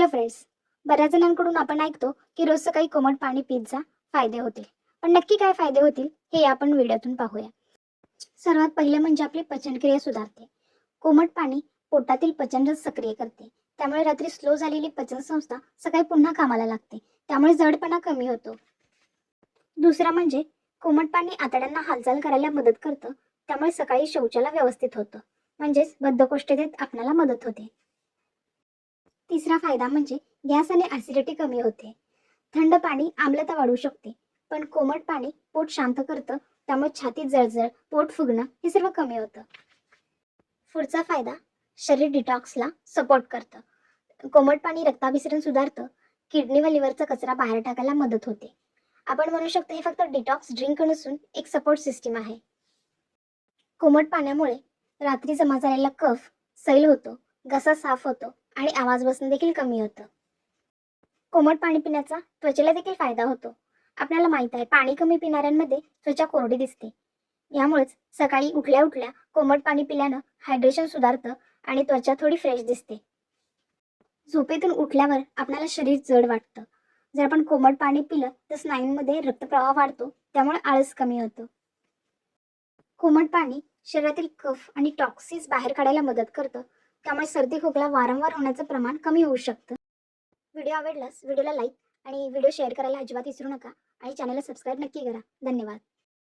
Hello friends, बऱ्याच जणांकडून आपण ऐकतो की रोज सकाळी कोमट पाणी पीत जा, फायदे होतील. पण नक्की काय फायदे होतील हे आपण व्हिडिओतून पाहूया. सर्वात पहिले म्हणजे आपली पचनक्रिया सुधारते. कोमट पाणी पोटातील पचनरस सक्रिय करते. त्यामुळे रात्री स्लो झालेली पचनसंस्था सकाळी पुन्हा कामाला लागते. त्यामुळे जडपणा कमी होतो. दुसरा म्हणजे कोमट पाणी आतड्यांना हालचाल करायला मदत करतं. त्यामुळे सकाळी शौचाला व्यवस्थित होतं. म्हणजेच बद्धकोष्ठतेत आपल्याला मदत होते. तिसरा फायदा म्हणजे गॅस आणि ऍसिडिटी कमी होते. थंड पाणी आम्लता वाढवू शकते, पण कोमट पाणी पोट शांत करतं. त्यामुळे छातीत जळजळ, पोट फुगणं हे सर्व कमी होतं. पुढचा फायदा, शरीर डिटॉक्सला सपोर्ट करतं. कोमट पाणी रक्ताभिसरण सुधारतं. किडनी व लिव्हरचा कचरा बाहेर टाकायला मदत होते. आपण म्हणू शकतो हे फक्त डिटॉक्स ड्रिंक नसून एक सपोर्ट सिस्टीम आहे. कोमट पाण्यामुळे रात्री जमा झालेला कफ सैल होतो, घसा साफ होतो आणि आवाज बसणं देखील कमी होतं. कोमट पाणी पिण्याचा त्वचेला देखील फायदा होतो. आपल्याला माहित आहे पाणी कमी पिणाऱ्यांमध्ये त्वचा कोरडी दिसते. यामुळेच सकाळी उठल्या उठल्या कोमट पाणी पिल्यानं हायड्रेशन सुधारतं आणि त्वचा थोडी फ्रेश दिसते. झोपेतून उठल्यावर आपल्याला शरीर जड वाटतं. जर आपण कोमट पाणी पिलं तर स्नायूंमध्ये रक्तप्रवाह वाढतो, त्यामुळे आळस कमी होतो. कोमट पाणी शरीरातील कफ आणि टॉक्सिन्स बाहेर काढायला मदत करतं. त्यामुळे सर्दी खोकला वारंवार होण्याचं प्रमाण कमी होऊ शकतं. व्हिडिओ आवडल्यास व्हिडिओला लाईक आणि व्हिडिओ शेअर करायला अजिबात विसरू नका आणि चॅनलला सबस्क्राईब नक्की करा. धन्यवाद.